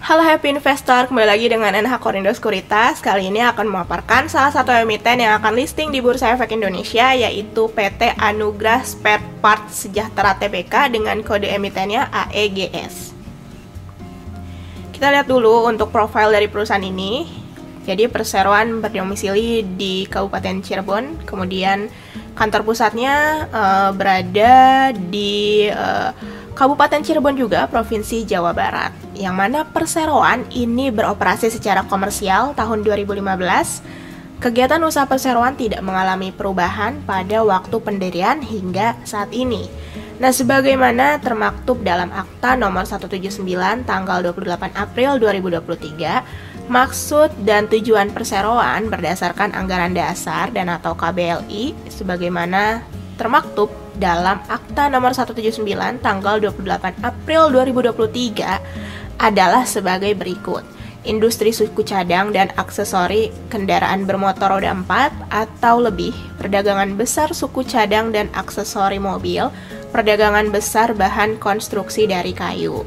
Halo Happy Investor, kembali lagi dengan NH Korindo Sekuritas. Kali ini akan memaparkan salah satu emiten yang akan listing di Bursa Efek Indonesia, yaitu PT Anugrah Spare Parts Sejahtera Tbk dengan kode emitennya AEGS. Kita lihat dulu untuk profil dari perusahaan ini. Jadi perseroan berdomisili di Kabupaten Cirebon, kemudian kantor pusatnya berada di Kabupaten Cirebon juga, Provinsi Jawa Barat. Yang mana perseroan ini beroperasi secara komersial tahun 2015. Kegiatan usaha perseroan tidak mengalami perubahan pada waktu pendirian hingga saat ini. Nah, sebagaimana termaktub dalam Akta nomor 179 tanggal 28 April 2023, maksud dan tujuan perseroan berdasarkan anggaran dasar dan atau KBLI sebagaimana termaktub dalam Akta nomor 179 tanggal 28 April 2023 adalah sebagai berikut. Industri suku cadang dan aksesori kendaraan bermotor roda 4 atau lebih, perdagangan besar suku cadang dan aksesori mobil, perdagangan besar bahan konstruksi dari kayu.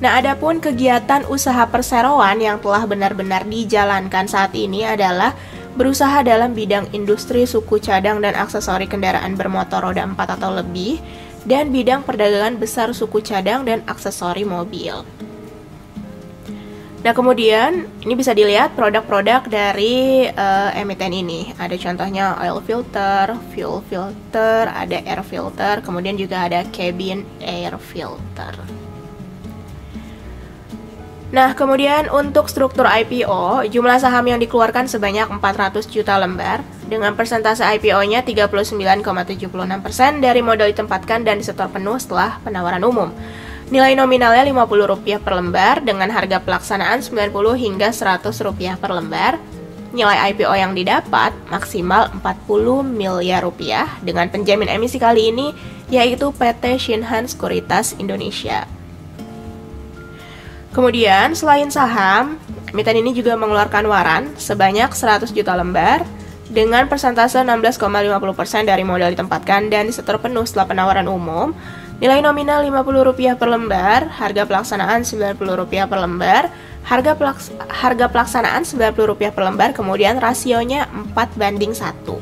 Nah, adapun kegiatan usaha perseroan yang telah benar-benar dijalankan saat ini adalah berusaha dalam bidang industri suku cadang dan aksesori kendaraan bermotor roda 4 atau lebih, dan bidang perdagangan besar suku cadang dan aksesori mobil. Nah, kemudian ini bisa dilihat produk-produk dari emiten ini. Ada contohnya oil filter, fuel filter, ada air filter, kemudian juga ada cabin air filter. Nah, kemudian untuk struktur IPO, jumlah saham yang dikeluarkan sebanyak 400 juta lembar, dengan persentase IPO-nya 39,76% dari modal ditempatkan dan disetor penuh setelah penawaran umum. Nilai nominalnya Rp50 per lembar, dengan harga pelaksanaan Rp90 hingga Rp100 per lembar. Nilai IPO yang didapat maksimal Rp40 miliar, dengan penjamin emisi kali ini yaitu PT Shinhan Sekuritas Indonesia. Kemudian, selain saham, emiten ini juga mengeluarkan waran sebanyak 100 juta lembar dengan persentase 16,50% dari modal ditempatkan dan disetor penuh setelah penawaran umum. Nilai nominal Rp50 per lembar, harga pelaksanaan Rp90 per lembar, harga pelaksanaan Rp90 per lembar, kemudian rasionya 4:1.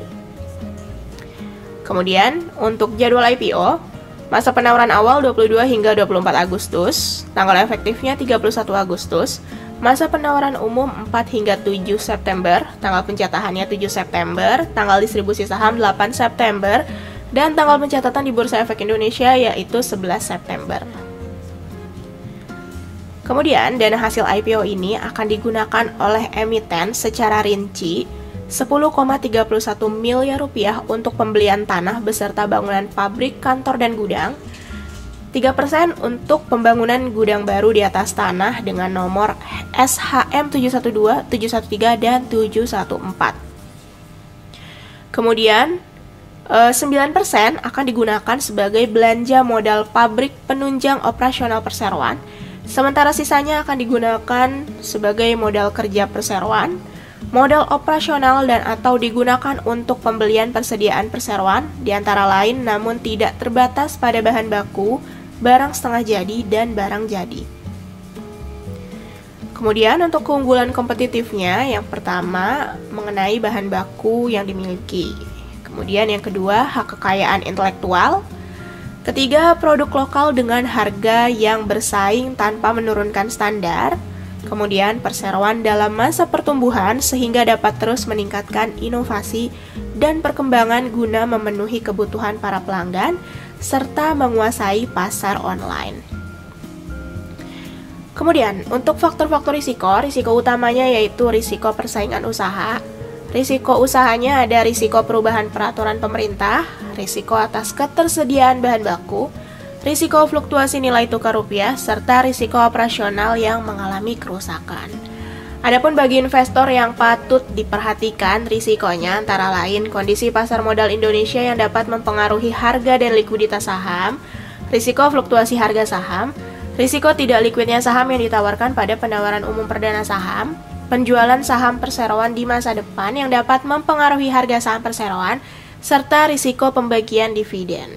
Kemudian, untuk jadwal IPO, masa penawaran awal 22 hingga 24 Agustus, tanggal efektifnya 31 Agustus, masa penawaran umum 4 hingga 7 September, tanggal pencatatannya 7 September, tanggal distribusi saham 8 September, dan tanggal pencatatan di Bursa Efek Indonesia yaitu 11 September. Kemudian, dana hasil IPO ini akan digunakan oleh emiten secara rinci Rp10,31 miliar untuk pembelian tanah beserta bangunan pabrik, kantor, dan gudang, 3% untuk pembangunan gudang baru di atas tanah dengan nomor SHM 712, 713, dan 714. Kemudian, 9% akan digunakan sebagai belanja modal pabrik penunjang operasional perseroan, sementara sisanya akan digunakan sebagai modal kerja perseroan, modal operasional, dan atau digunakan untuk pembelian persediaan perseroan, diantara lain namun tidak terbatas pada bahan baku, barang setengah jadi, dan barang jadi. Kemudian untuk keunggulan kompetitifnya, yang pertama mengenai bahan baku yang dimiliki. Kemudian yang kedua, hak kekayaan intelektual. Ketiga, produk lokal dengan harga yang bersaing tanpa menurunkan standar. Kemudian perseroan dalam masa pertumbuhan sehingga dapat terus meningkatkan inovasi dan perkembangan guna memenuhi kebutuhan para pelanggan serta menguasai pasar online. Kemudian untuk faktor-faktor risiko utamanya yaitu risiko persaingan usaha. Risiko usahanya ada risiko perubahan peraturan pemerintah, risiko atas ketersediaan bahan baku, risiko fluktuasi nilai tukar rupiah, serta risiko operasional yang mengalami kerusakan. Adapun bagi investor yang patut diperhatikan risikonya antara lain kondisi pasar modal Indonesia yang dapat mempengaruhi harga dan likuiditas saham, risiko fluktuasi harga saham, risiko tidak likuidnya saham yang ditawarkan pada penawaran umum perdana saham, penjualan saham perseroan di masa depan yang dapat mempengaruhi harga saham perseroan, serta risiko pembagian dividen.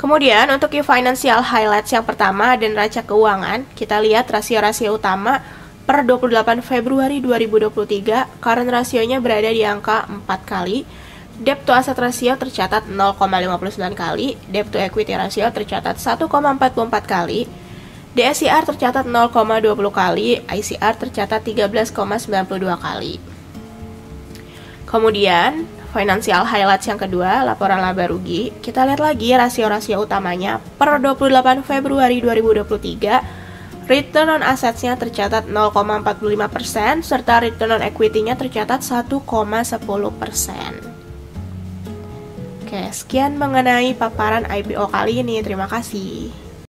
Kemudian untuk key financial highlights yang pertama dan neraca keuangan, kita lihat rasio-rasio utama per 28 Februari 2023, current rasionya berada di angka 4 kali, debt to asset ratio tercatat 0,59 kali, debt to equity ratio tercatat 1,44 kali, DSCR tercatat 0,20 kali, ICR tercatat 13,92 kali. Kemudian, financial highlights yang kedua, laporan laba rugi. Kita lihat lagi rasio-rasio utamanya per 28 Februari 2023. Return on assets-nya tercatat 0,45%, serta return on equity-nya tercatat 1,10%. Oke, sekian mengenai paparan IPO kali ini. Terima kasih.